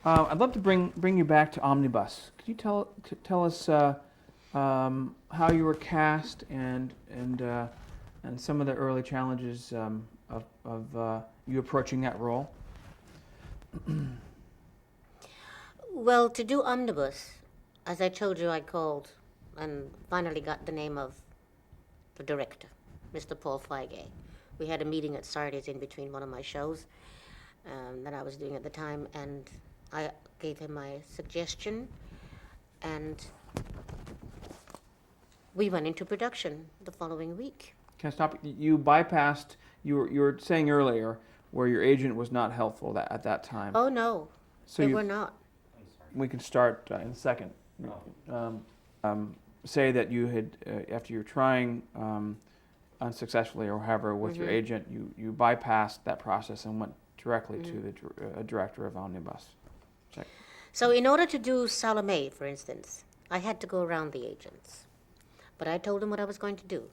I'd love to bring you back to Omnibus. Could you tell us how you were cast and some of the early challenges of you approaching that role? Well, to do Omnibus, as I told you, I called and finally got the name of the director, Mr. Paul Feige. We had a meeting at Sardis in between one of my shows that I was doing at the time, and I gave him my suggestion, and we went into production the following week. Can I stop? You bypassed. You were saying earlier where your agent was not helpful at that time. Oh, no, So they were not. we can start in a second. Say that you had, after you were trying unsuccessfully or however with your agent, you bypassed that process and went directly to the director of Omnibus. Check. So in order to do Salome, for instance, I had to go around the agents. But I told them what I was going to do.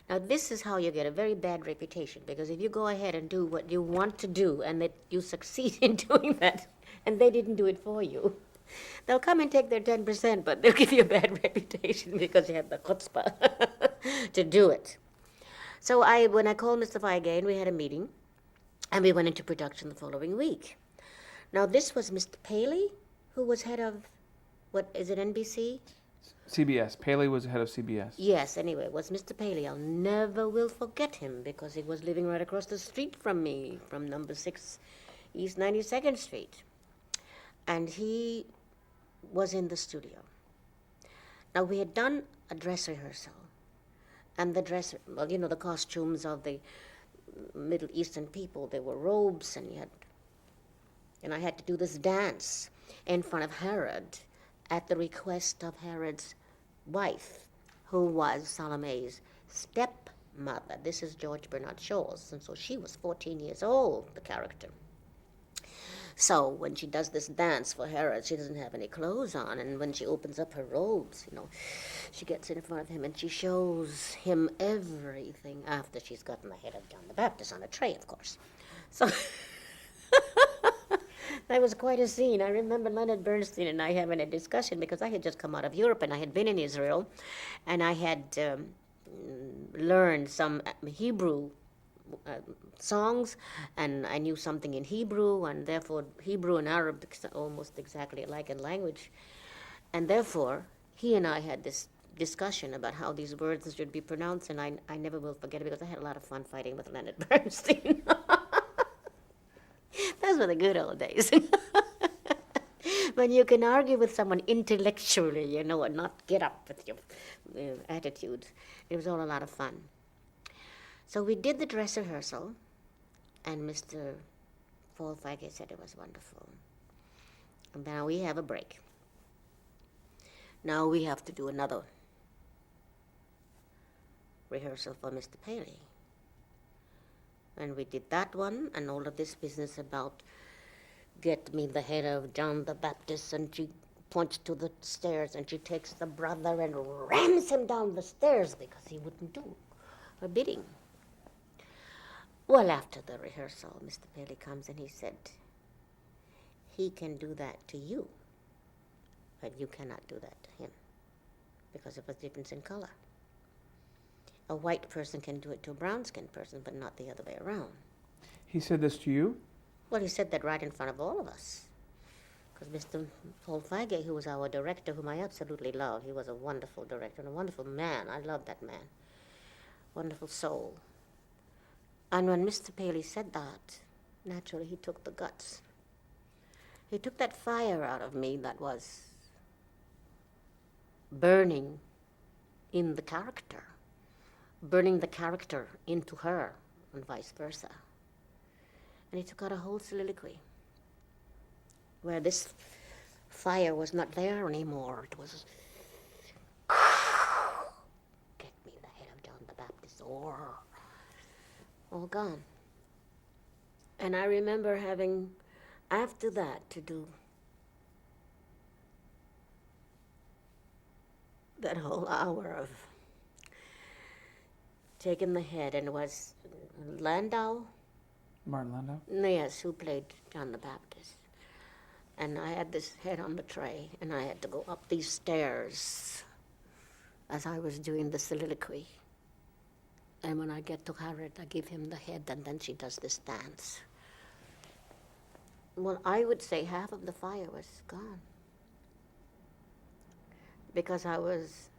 Now, this is how you get a very bad reputation, because if you go ahead and do what you want to do and that you succeed in doing that, and they didn't do it for you, they'll come and take their 10%, but they'll give you a bad reputation because you had the chutzpah to do it. So when I called Mr. Feige, and we had a meeting, and we went into production the following week. Now, this was Mr. Paley, who was head of, what, is it NBC? CBS. Paley was head of CBS. Yes, anyway, it was Mr. Paley. I'll never will forget him because he was living right across the street from me, from number 6 East 92nd Street. And he was in the studio. Now, we had done a dress rehearsal. And the dress, well, you know, the costumes of the Middle Eastern people, they were robes, and I had to do this dance in front of Herod at the request of Herod's wife, who was Salome's stepmother. This is George Bernard Shaw's, and so she was 14 years old, the character. So when she does this dance for Herod, she doesn't have any clothes on, and when she opens up her robes, you know, she gets in front of him and she shows him everything after she's gotten the head of John the Baptist on a tray, of course. So that was quite a scene. I remember Leonard Bernstein and I having a discussion because I had just come out of Europe and I had been in Israel, and I had learned some Hebrew songs, and I knew something in Hebrew, and therefore Hebrew and Arabic almost exactly alike in language. And therefore, he and I had this discussion about how these words should be pronounced, and I never will forget it because I had a lot of fun fighting with Leonard Bernstein. Those were the good old days. When you can argue with someone intellectually, you know, and not get up with your attitude. It was all a lot of fun. So we did the dress rehearsal, and Mr. Paul Feige said it was wonderful. And now we have a break. Now we have to do another rehearsal for Mr. Paley. And we did that one, and all of this business about get me the head of John the Baptist, and she points to the stairs, and she takes the brother and rams him down the stairs because he wouldn't do her bidding. Well, after the rehearsal, Mr. Paley comes and he said, he can do that to you, but you cannot do that to him because of a difference in color. A white person can do it to a brown-skinned person, but not the other way around. He said this to you? Well, he said that right in front of all of us. Because Mr. Paul Feige, who was our director, whom I absolutely love, he was a wonderful director and a wonderful man. I love that man. Wonderful soul. And when Mr. Paley said that, naturally he took the guts. He took that fire out of me that was burning in the character, burning the character into her, and vice versa. And he took out a whole soliloquy where this fire was not there anymore. It was, get me the head of John the Baptist, or all gone. And I remember having, after that, to do that whole hour of taking the head, and it was Landau. Martin Landau? Yes, who played John the Baptist. And I had this head on the tray, and I had to go up these stairs as I was doing the soliloquy. And when I get to Harriet, I give him the head, and then she does this dance. Well, I would say half of the fire was gone. Because I was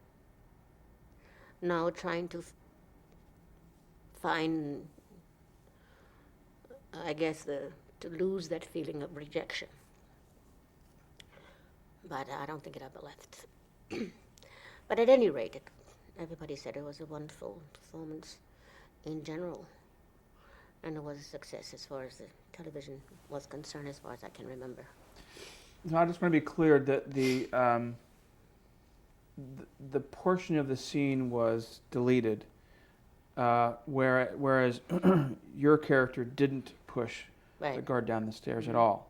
now trying to find, I guess, to lose that feeling of rejection. But I don't think it ever left. But at any rate, everybody said it was a wonderful performance in general. And it was a success as far as the television was concerned, as far as I can remember. So I just want to be clear that the portion of the scene was deleted, whereas your character didn't push Right. the guard down the stairs at all.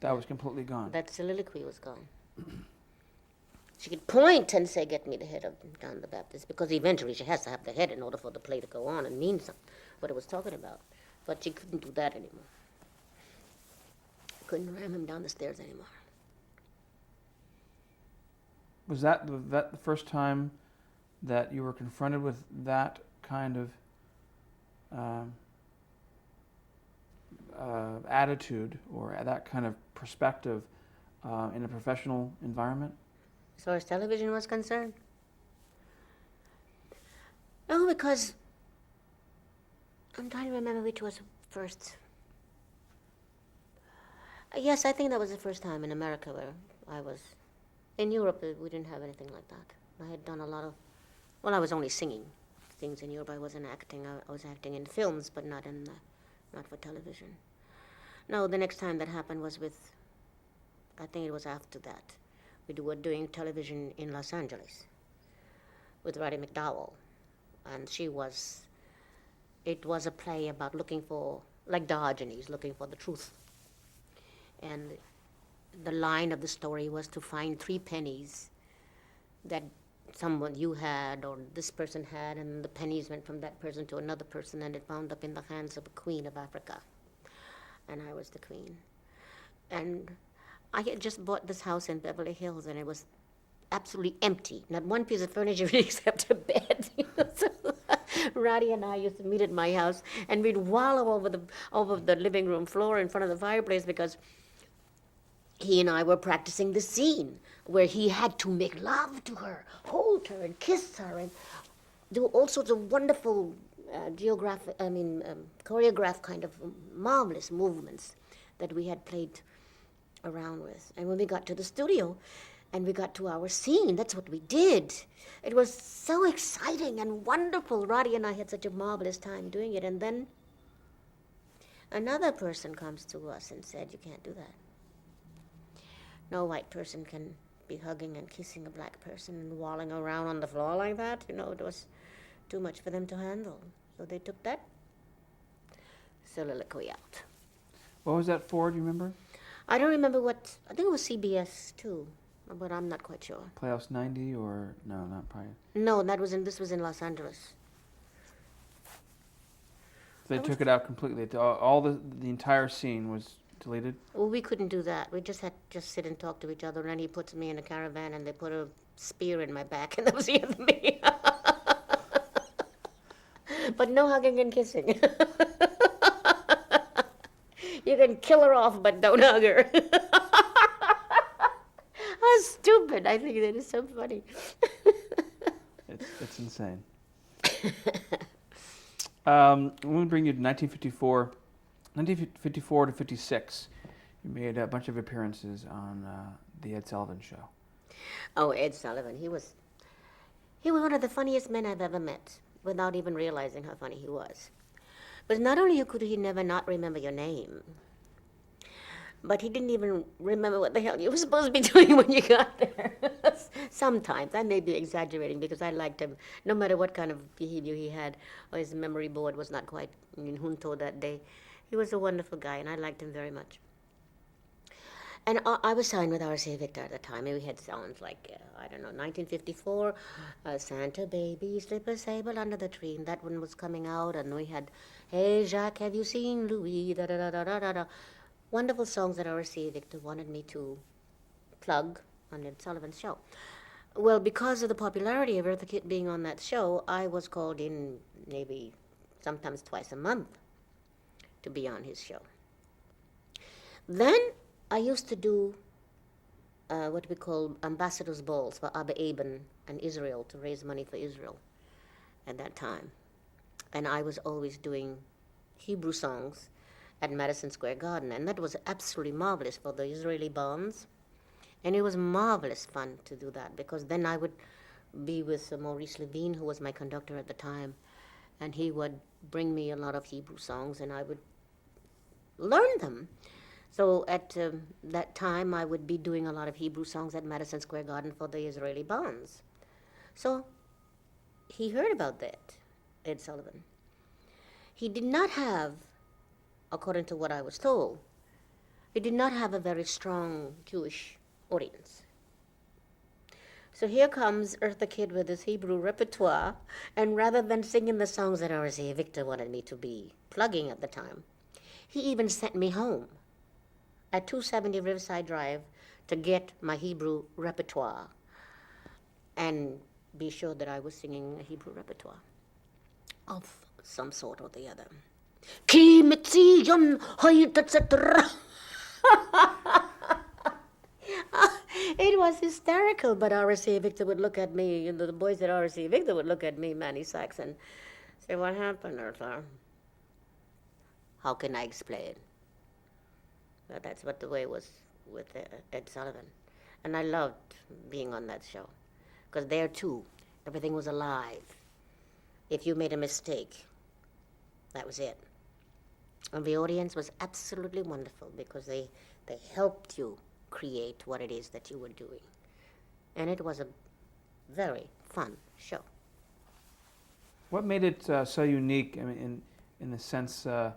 That was completely gone. That soliloquy was gone. She could point and say, "Get me the head of John the Baptist," because eventually she has to have the head in order for the play to go on and mean something, what it was talking about. But she couldn't do that anymore. Couldn't ram him down the stairs anymore. Was that the first time that you were confronted with that kind of attitude or that kind of perspective in a professional environment? As far as television was concerned? No, because I'm trying to remember which was first. Yes, I think that was the first time in America where I was. In Europe, we didn't have anything like that. I had done a lot of, well, I was only singing things in Europe. I wasn't acting. I was acting in films, but not for television. No, the next time that happened was with, I think it was after that. We were doing television in Los Angeles with Roddy McDowell. And it was a play about looking for, like Diogenes, looking for the truth. And the line of the story was to find 3 pennies that someone you had or this person had, and the pennies went from that person to another person, and it wound up in the hands of a queen of Africa. And I was the queen. And I had just bought this house in Beverly Hills, and it was absolutely empty. Not one piece of furniture except a bed. So Roddy and I used to meet at my house, and we'd wallow over the living room floor in front of the fireplace because he and I were practicing the scene where he had to make love to her, hold her, and kiss her, and do all sorts of wonderful choreographed kind of marvelous movements that we had played around with. And when we got to the studio and we got to our scene, that's what we did. It was so exciting and wonderful. Roddy and I had such a marvelous time doing it. And then another person comes to us and said, "You can't do that. No white person can be hugging and kissing a black person and walling around on the floor like that." It was too much for them to handle. So they took that soliloquy out. What was that for? Do you remember? I don't remember what, I think it was CBS too, but I'm not quite sure. Playhouse 90 or, no, not probably. No, this was in Los Angeles. So they took it out completely. All the entire scene was deleted? Well, we couldn't do that. We just had to just sit and talk to each other, and then he puts me in a caravan and they put a spear in my back, and that was the end of me. But no hugging and kissing. You can kill her off, but don't hug her. How stupid. I think that is so funny. It's insane. I'm going to bring you to 1954. 1954 to 56. You made a bunch of appearances on the Ed Sullivan Show. Oh, Ed Sullivan. He was one of the funniest men I've ever met, without even realizing how funny he was. But not only could he never not remember your name, but he didn't even remember what the hell you were supposed to be doing when you got there. Sometimes. I may be exaggerating because I liked him. No matter what kind of behavior he had, or his memory board was not quite in junto that day. He was a wonderful guy, and I liked him very much. And I was signed with R.C. Victor at the time, and we had songs like, 1954, Santa Baby, Slip a Sable Under the Tree, and that one was coming out, and we had, Hey Jacques, have you seen Louis, da-da-da-da-da-da. wonderful songs that R.C. Victor wanted me to plug on Ed Sullivan's show. Well, because of the popularity of Eartha Kitt being on that show, I was called in maybe sometimes twice a month to be on his show. Then I used to do what we call ambassadors' balls for Abba Eban and Israel to raise money for Israel at that time. And I was always doing Hebrew songs at Madison Square Garden, and that was absolutely marvelous for the Israeli bonds. And it was marvelous fun to do that, because then I would be with Maurice Levine, who was my conductor at the time, and he would bring me a lot of Hebrew songs, and I would learn them. So at that time, I would be doing a lot of Hebrew songs at Madison Square Garden for the Israeli bonds. So he heard about that, Ed Sullivan. He did not have, according to what I was told, he did not have a very strong Jewish audience. So here comes Eartha Kitt with his Hebrew repertoire, and rather than singing the songs that R.C. Victor wanted me to be plugging at the time, he even sent me home at 270 Riverside Drive to get my Hebrew repertoire and be sure that I was singing a Hebrew repertoire of some sort or the other. Ki mitzion hoyt, etc. It was hysterical, but R.C. Victor would look at me, the boys at R.C. Victor would look at me, Manny Sachs, and say, "What happened, Eartha?" How can I explain? But that's what the way it was with Ed Sullivan. And I loved being on that show, because there too, everything was alive. If you made a mistake, that was it. And the audience was absolutely wonderful, because they helped you create what it is that you were doing. And it was a very fun show. What made it so unique? I mean, in the sense of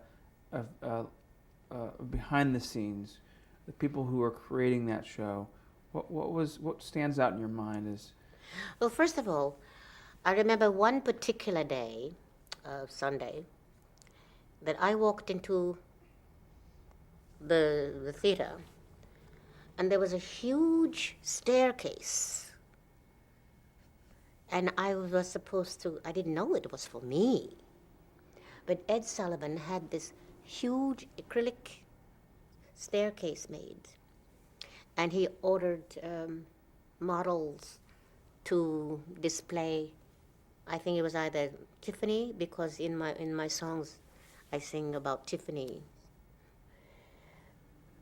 behind the scenes, the people who were creating that show. What stands out in your mind is? Well, first of all, I remember one particular day, Sunday, that I walked into the theater, and there was a huge staircase. And I was supposed to, I didn't know it was for me. But Ed Sullivan had this huge acrylic staircase made. And he ordered models to display, I think it was either Tiffany, because in my songs I sing about Tiffany.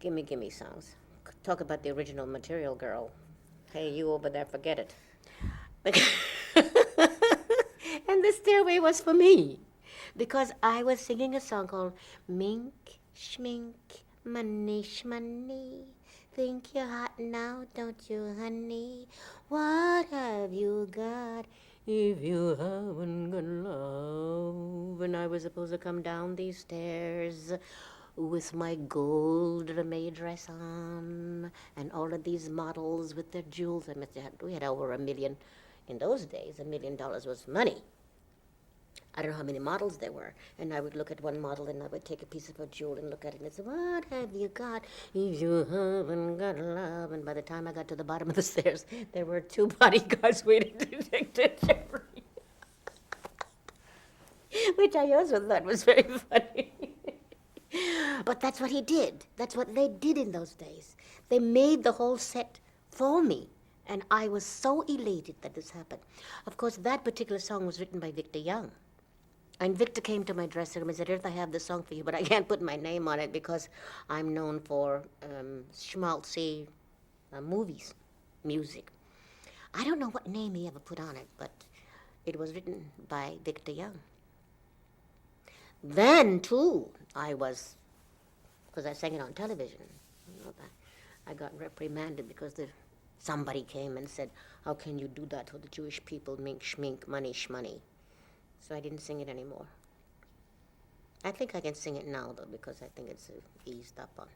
Gimme songs. Talk about the original material, girl. Hey, you over there, forget it. And the stairway was for me, because I was singing a song called Mink, Schmink, Money, Shmoney. Think you're hot now, don't you, honey? What have you got if you haven't got love? And I was supposed to come down these stairs with my gold-lame dress on, and all of these models with their jewels. We had over $1 million. In those days, $1 million was money. I don't know how many models there were. And I would look at one model, and I would take a piece of her jewel and look at it and say, what have you got if you haven't got love? And by the time I got to the bottom of the stairs, there were 2 bodyguards waiting to take the Jeffrey. Which I also thought was very funny. But that's what he did. That's what they did in those days. They made the whole set for me. And I was so elated that this happened. Of course, that particular song was written by Victor Young. And Victor came to my dressing room and said, Eartha, I have this song for you, but I can't put my name on it because I'm known for schmaltzy movies, music. I don't know what name he ever put on it, but it was written by Victor Young. Then, too, because I sang it on television, I got reprimanded because somebody came and said, how can you do that for the Jewish people, mink, schmink, money, shmoney? So I didn't sing it anymore. I think I can sing it now, though, because I think it's eased up on,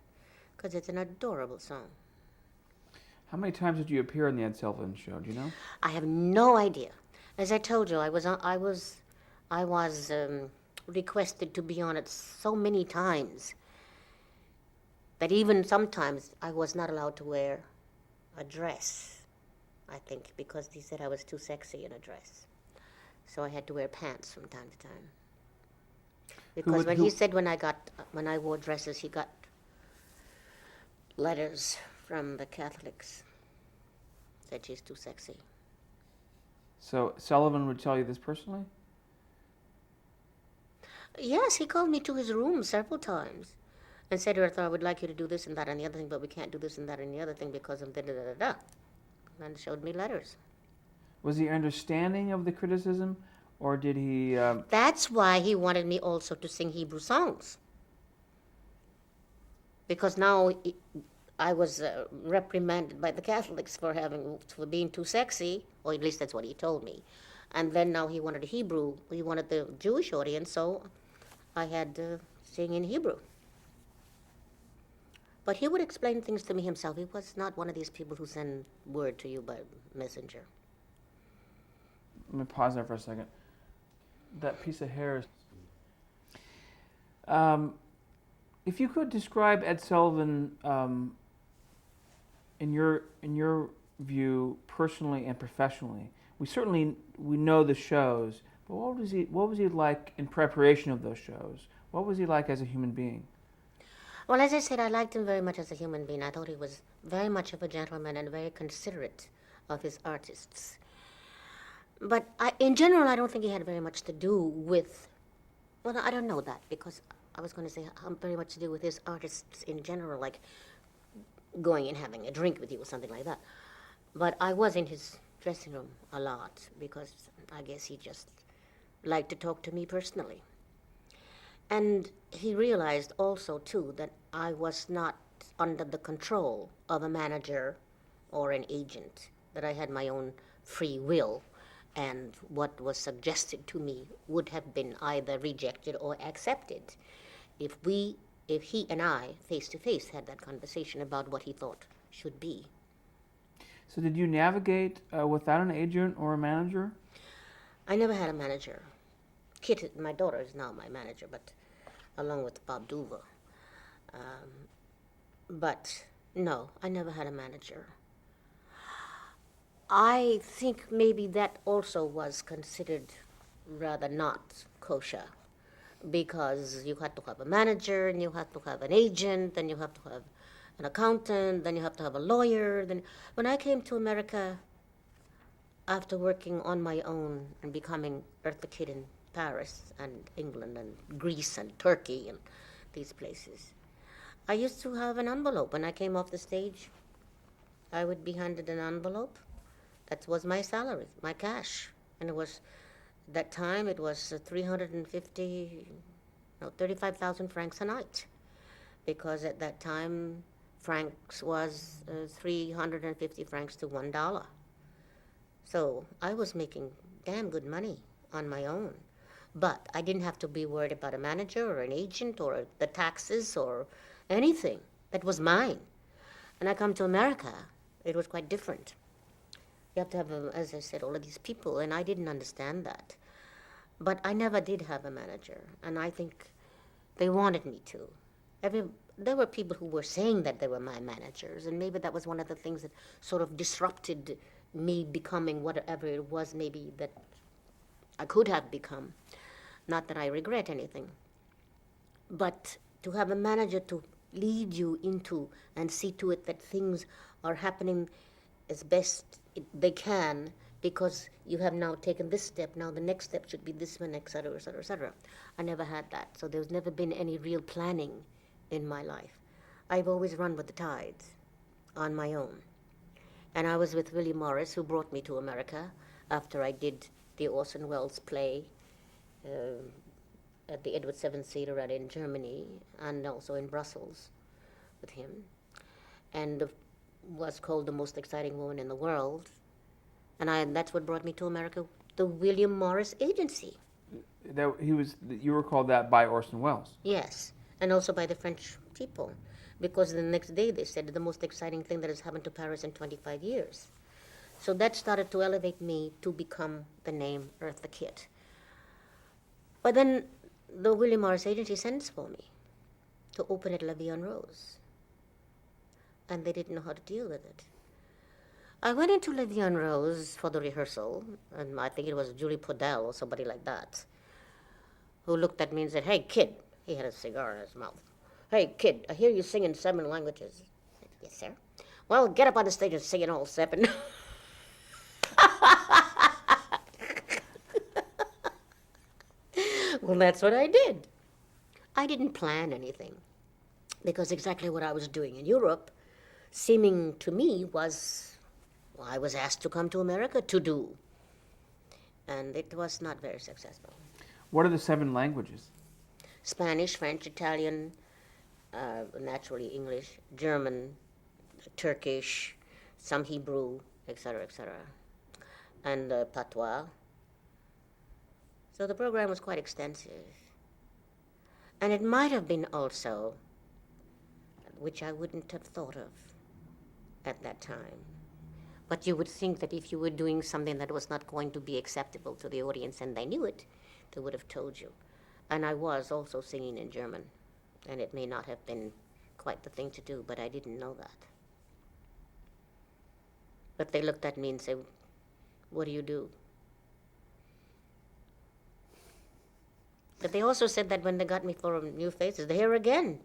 because it's an adorable song. How many times did you appear on the Ed Sullivan Show? Do you know? I have no idea. As I told you, I was requested to be on it so many times. that even sometimes I was not allowed to wear a dress, I think, because he said I was too sexy in a dress. So I had to wear pants from time to time. Because when he said when I wore dresses, he got letters from the Catholics, said she's too sexy. So Sullivan would tell you this personally? Yes, he called me to his room several times and said, Eartha, I would like you to do this and that and the other thing, but we can't do this and that and the other thing because of da da da da. And showed me letters. Was he understanding of the criticism, or did he? That's why he wanted me also to sing Hebrew songs. Because now I was reprimanded by the Catholics for being too sexy, or at least that's what he told me. And then now he wanted he wanted the Jewish audience, so I had to sing in Hebrew. But he would explain things to me himself. He was not one of these people who send word to you by messenger. Let me pause there for a second. That piece of hair is. If you could describe Ed Sullivan in your view, personally and professionally, we know the shows, but what was he like in preparation of those shows? What was he like as a human being? Well, as I said, I liked him very much as a human being. I thought he was very much of a gentleman and very considerate of his artists. But in general, I don't think he had very much to do with, well, I don't know that, because I was going to say very much to do with his artists in general, like going and having a drink with you or something like that. But I was in his dressing room a lot, because I guess he just liked to talk to me personally. And he realized also, too, that I was not under the control of a manager or an agent, that I had my own free will, and what was suggested to me would have been either rejected or accepted if he and I, face to face, had that conversation about what he thought should be. So did you navigate without an agent or a manager? I never had a manager. Kitt, my daughter, is now my manager, but along with Bob Duva. But no, I never had a manager. I think maybe that also was considered rather not kosher, because you had to have a manager, and you had to have an agent, and you have to have an accountant, then you have to have a lawyer. Then when I came to America after working on my own and becoming Eartha Kitt in Paris and England and Greece and Turkey and these places, I used to have an envelope. When I came off the stage, I would be handed an envelope. That was my salary, my cash. And it was, that time, it was 35,000 francs a night. Because at that time, francs was 350 francs to $1. So I was making damn good money on my own. But I didn't have to be worried about a manager or an agent or the taxes or anything. That was mine. And I come to America, it was quite different. You have to have, as I said, all of these people, and I didn't understand that. But I never did have a manager, and I think they wanted me to. There were people who were saying that they were my managers, and maybe that was one of the things that sort of disrupted me becoming whatever it was maybe that I could have become. Not that I regret anything. But to have a manager to lead you into and see to it that things are happening as best they can, because you have now taken this step, now the next step should be this one, et cetera, et cetera, et cetera. I never had that, so there's never been any real planning in my life. I've always run with the tides on my own. And I was with William Morris, who brought me to America after I did the Orson Welles play at the Edward Seventh Theater in Germany, and also in Brussels with him. And was called the most exciting woman in the world. And that's what brought me to America, the William Morris Agency. You were called that by Orson Welles? Yes, and also by the French people, because the next day they said the most exciting thing that has happened to Paris in 25 years. So that started to elevate me to become the name Eartha Kitt. But then the William Morris Agency sends for me to open at La Vie en Rose. and they didn't know how to deal with it. I went into Levian Rose for the rehearsal, and I think it was Julie Podell or somebody like that, who looked at me and said, "Hey, kid," he had a cigar in his mouth. "Hey, kid, I hear you sing in 7 languages." I said, "Yes, sir." "Well, get up on the stage and sing in all 7. Well, that's what I did. I didn't plan anything, because exactly what I was doing in Europe, seeming to me, was I was asked to come to America to do, and it was not very successful. What are the 7 languages? Spanish, French, Italian, naturally English, German, Turkish, some Hebrew, etc., and patois. So the program was quite extensive. And it might have been also, which I wouldn't have thought of at that time. But you would think that if you were doing something that was not going to be acceptable to the audience and they knew it, they would have told you. And I was also singing in German, and it may not have been quite the thing to do, but I didn't know that. But they looked at me and said, "What do you do?" But they also said that when they got me for New Faces, here again,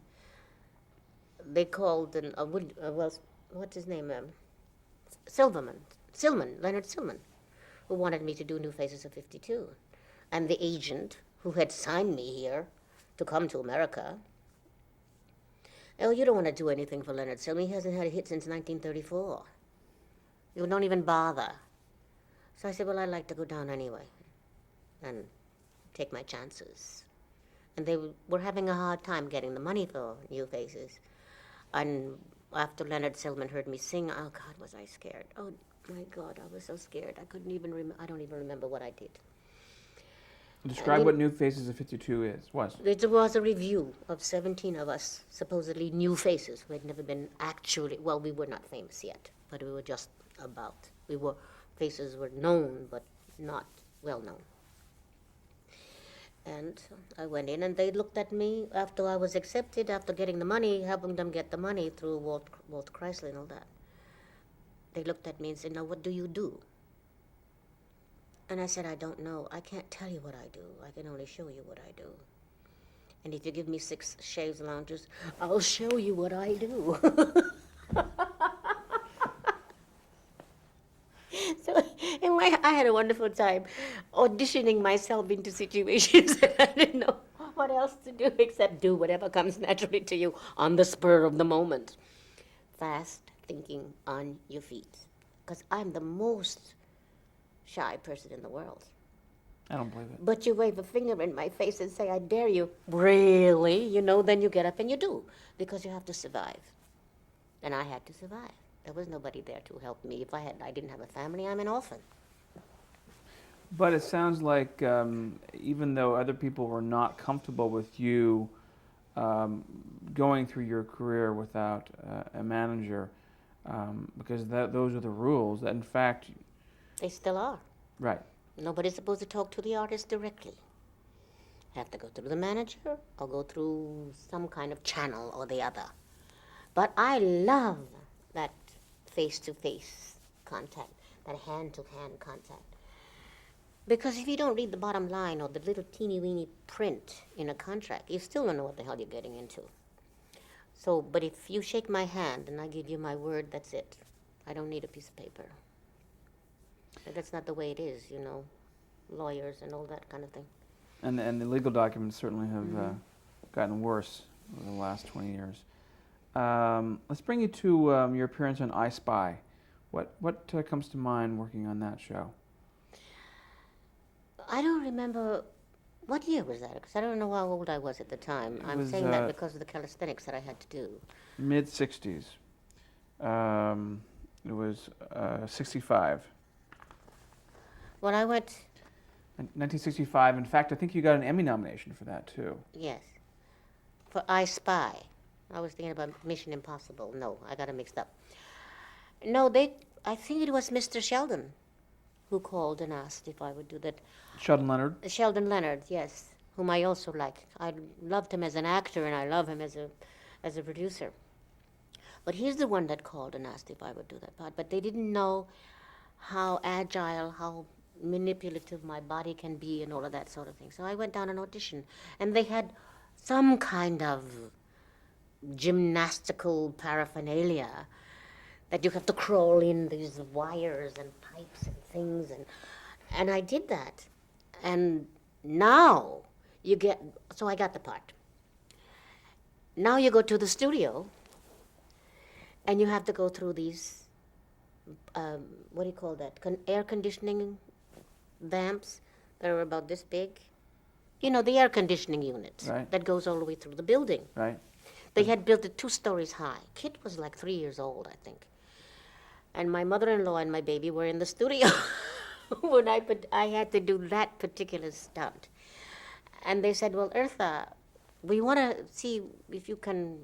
they called, what's his name? Leonard Silman, who wanted me to do New Faces of 52. And the agent who had signed me here to come to America, "Oh, you don't want to do anything for Leonard Silman. He hasn't had a hit since 1934. You don't even bother." So I said, "Well, I'd like to go down anyway and take my chances." And they were having a hard time getting the money for New Faces. And after Leonard Silman heard me sing, oh God, was I scared. Oh my God, I was so scared. I don't even remember what I did. Describe what New Faces of 52 was. It was a review of 17 of us, supposedly new faces who had never been actually, well, we were not famous yet, but we were just about. Faces were known, but not well known. And I went in, and they looked at me after I was accepted, after getting the money, helping them get the money through Walt Chrysler and all that. They looked at me and said, "Now, what do you do?" And I said, "I don't know. I can't tell you what I do. I can only show you what I do. And if you give me 6 chaise lounges, I'll show you what I do." So I had a wonderful time auditioning myself into situations that I didn't know what else to do except do whatever comes naturally to you on the spur of the moment. Fast thinking on your feet. Because I'm the most shy person in the world. I don't believe it. But you wave a finger in my face and say, "I dare you." Really? Then you get up and you do. Because you have to survive. And I had to survive. There was nobody there to help me. If I didn't have a family, I'm an orphan. But it sounds like even though other people were not comfortable with you going through your career without a manager, because those are the rules, that in fact... They still are. Right. Nobody's supposed to talk to the artist directly. Have to go through the manager or go through some kind of channel or the other. But I love that face-to-face contact, that hand-to-hand contact. Because if you don't read the bottom line or the little teeny-weeny print in a contract, you still don't know what the hell you're getting into. So, but if you shake my hand and I give you my word, that's it. I don't need a piece of paper. But that's not the way it is, lawyers and all that kind of thing. And the legal documents certainly have gotten worse over the last 20 years. Let's bring you to your appearance on I Spy. What comes to mind working on that show? I don't remember, what year was that? Because I don't know how old I was at the time. I'm saying that because of the calisthenics that I had to do. Mid-60s. It was 65. When I went... 1965. In fact, I think you got an Emmy nomination for that, too. Yes. For I Spy. I was thinking about Mission Impossible. No, I got it mixed up. No, I think it was Mr. Sheldon who called and asked if I would do that. Sheldon Leonard? Sheldon Leonard, yes, whom I also like. I loved him as an actor, and I love him as a producer. But he's the one that called and asked if I would do that part. But they didn't know how agile, how manipulative my body can be and all of that sort of thing. So I went down and auditioned. And they had some kind of gymnastical paraphernalia that you have to crawl in these wires and pipes and things. And I did that. And now you get, so I got the part. Now you go to the studio and you have to go through these, what do you call that, air conditioning vamps that are about this big. You know, the air conditioning unit Right. that goes all the way through the building. Right. They had built it 2 stories high. Kit was like 3 years old, I think. And my mother-in-law and my baby were in the studio when I had to do that particular stunt. And they said, well, Eartha, we want to see if you can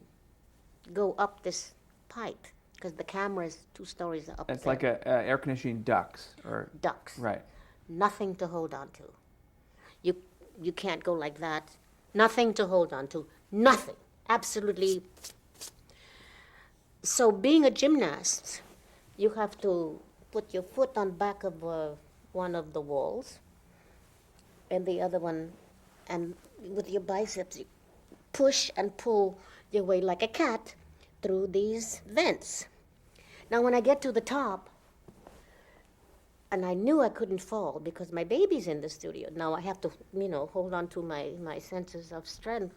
go up this pipe, because the camera is 2 stories up It's there. like a air conditioning ducts or Ducks. right. Nothing to hold on to. You can't go like that. Nothing to hold on to. Nothing. Absolutely. So being a gymnast, you have to put your foot on back of one of the walls and the other one, and with your biceps, you push and pull your way like a cat through these vents. Now, when I get to the top, and I knew I couldn't fall because my baby's in the studio. Now I have to, hold on to my senses of strength.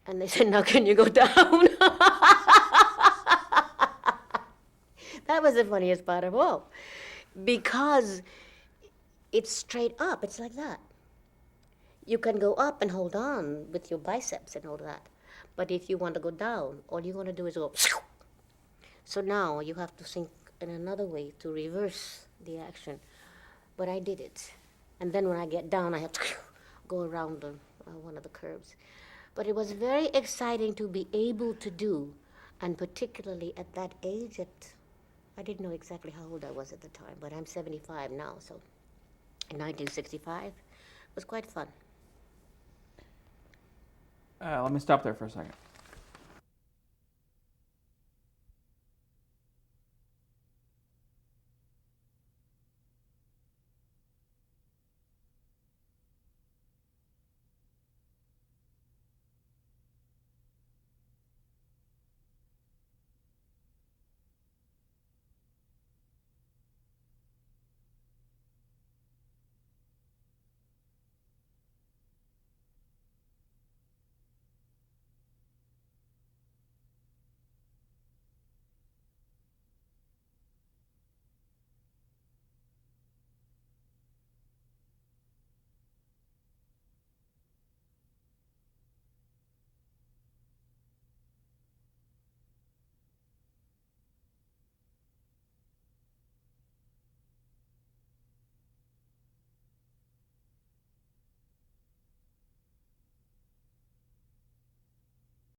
And they said, now can you go down? That was the funniest part of all. Because it's straight up, it's like that. You can go up and hold on with your biceps and all that. But if you want to go down, all you're going to do is go. So now you have to think in another way to reverse the action. But I did it. And then when I get down, I have to go around one of the curves. But it was very exciting to be able to do, and particularly at that age, I didn't know exactly how old I was at the time, but I'm 75 now, so in 1965, it was quite fun. Let me stop there for a second.